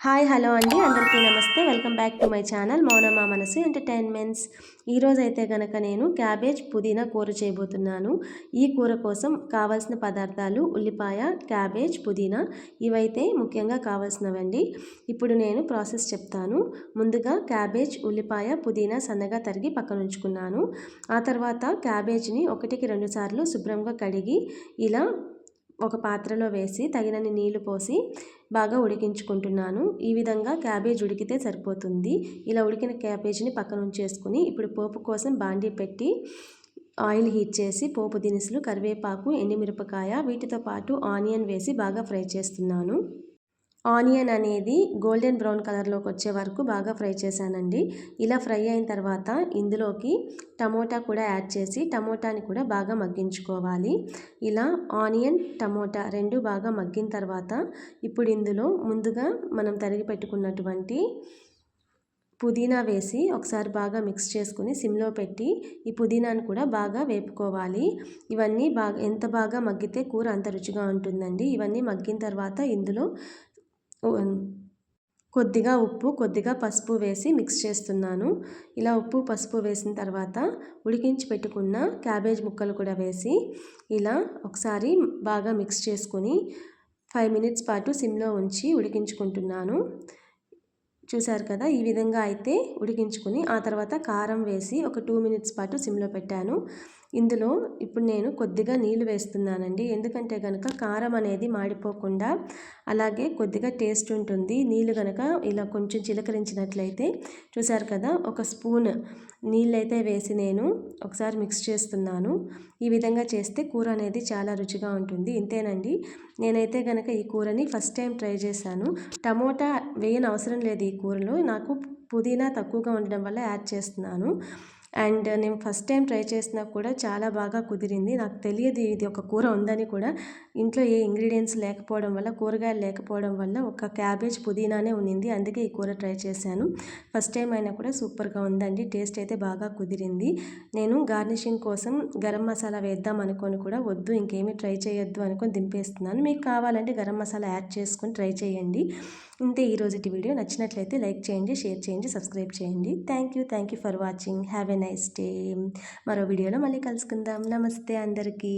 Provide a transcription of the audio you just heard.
Hi hello అండి, అందరికీ నమస్తే. Welcome back to my channel Mounama Manasu entertainments. ఈరోజైతే గనక నేను క్యాబేజ్ పుదీనా కూర చేయబోతున్నాను. ఈ కూర కోసం కావాల్సిన పదార్థాలు ఉల్లిపాయ, క్యాబేజ్, పుదీనా ఇవైతే ముఖ్యంగా కావాల్సినవండి. ఇప్పుడు నేను ప్రాసెస్ చెప్తాను. ముందుగా క్యాబేజ్, ఉల్లిపాయ, పుదీనా సన్నగా తరిగి పక్కన ఉంచుకున్నాను. ఆ తర్వాత క్యాబేజ్ని 1-2 సార్లు శుభ్రంగా కడిగి ఇలా ఒక పాత్రలో వేసి తగినన్ని నీళ్లు పోసి బాగా ఉడికించుకుంటున్నాను. ఈ విధంగా క్యాబేజ్ ఉడికితే సరిపోతుంది. ఇలా ఉడికిన క్యాబేజ్ని పక్కన ఉంచేసుకుని ఇప్పుడు పోపు కోసం బాండీ పెట్టి ఆయిల్ హీట్ చేసి పోపు దినుసులు, కరివేపాకు, ఎండుమిరపకాయ వీటితో పాటు ఆనియన్ వేసి బాగా ఫ్రై చేస్తున్నాను. ఆనియన్ అనేది గోల్డెన్ బ్రౌన్ కలర్లోకి వచ్చే వరకు బాగా ఫ్రై చేశానండి. ఇలా ఫ్రై అయిన తర్వాత ఇందులోకి టమోటా కూడా యాడ్ చేసి టమోటాని కూడా బాగా మగ్గించుకోవాలి. ఇలా ఆనియన్, టమోటా రెండు బాగా మగ్గిన తర్వాత ఇప్పుడు ఇందులో ముందుగా మనం తరిగి పెట్టుకున్నటువంటి పుదీనా వేసి ఒకసారి బాగా మిక్స్ చేసుకుని సిమ్లో పెట్టి ఈ పుదీనాను కూడా బాగా వేపుకోవాలి. ఇవన్నీ ఎంత బాగా మగ్గితే కూర అంత రుచిగా ఉంటుందండి. ఇవన్నీ మగ్గిన తర్వాత ఇందులో కొద్దిగా ఉప్పు, కొద్దిగా పసుపు వేసి మిక్స్ చేస్తున్నాను. ఇలా ఉప్పు, పసుపు వేసిన తర్వాత ఉడికించి పెట్టుకున్న క్యాబేజ్ ముక్కలు కూడా వేసి ఇలా ఒకసారి బాగా మిక్స్ చేసుకొని 5 మినిట్స్ పాటు సిమ్లో ఉంచి ఉడికించుకుంటున్నాను. చూసారు కదా, ఈ విధంగా అయితే ఉడికించుకుని ఆ తర్వాత కారం వేసి ఒక 2 మినిట్స్ పాటు సిమ్లో పెట్టాను. ఇందులో ఇప్పుడు నేను కొద్దిగా నీళ్లు వేస్తున్నానండి. ఎందుకంటే కనుక కారం అనేది మాడిపోకుండా అలాగే కొద్దిగా టేస్ట్ ఉంటుంది. నీళ్ళు కనుక ఇలా కొంచెం చిలకరించినట్లయితే చూసారు కదా, ఒక స్పూన్ నీళ్ళైతే వేసి నేను ఒకసారి మిక్స్ చేస్తున్నాను. ఈ విధంగా చేస్తే కూర అనేది చాలా రుచిగా ఉంటుంది. ఇంతేనండి. నేనైతే కనుక ఈ కూరని ఫస్ట్ టైం ట్రై చేశాను. టమోటా వేయని అవసరం లేదు ఈ కూరలో. నాకు పుదీనా తక్కువగా ఉండడం వల్ల యాడ్ చేస్తున్నాను. అండ్ నేను ఫస్ట్ టైం ట్రై చేసినా కూడా చాలా బాగా కుదిరింది. నాకు తెలియదు ఇది ఒక కూర ఉందని కూడా. ఇంట్లో ఏ ఇంగ్రీడియంట్స్ లేకపోవడం వల్ల, కూరగాయలు లేకపోవడం వల్ల ఒక క్యాబేజ్, పుదీనానే ఉన్నింది. అందుకే ఈ కూర ట్రై చేశాను. ఫస్ట్ టైం అయినా కూడా సూపర్గా ఉందండి. టేస్ట్ అయితే బాగా కుదిరింది. నేను గార్నిషింగ్ కోసం గరం మసాలా వేద్దాం అనుకొని కూడా వద్దు, ఇంకేమీ ట్రై చేయొద్దు అనుకొని దింపేస్తున్నాను. మీకు కావాలంటే గరం మసాలా యాడ్ చేసుకొని ట్రై చేయండి. ఇంతే ఈరోజుటి వీడియో. నచ్చినట్లయితే లైక్ చేయండి, షేర్ చేయండి, సబ్స్క్రైబ్ చేయండి. Thank you for watching. Have a nice day. మరో వీడియోలో మళ్ళీ కలుసుకుందాం. నమస్తే అందరికీ.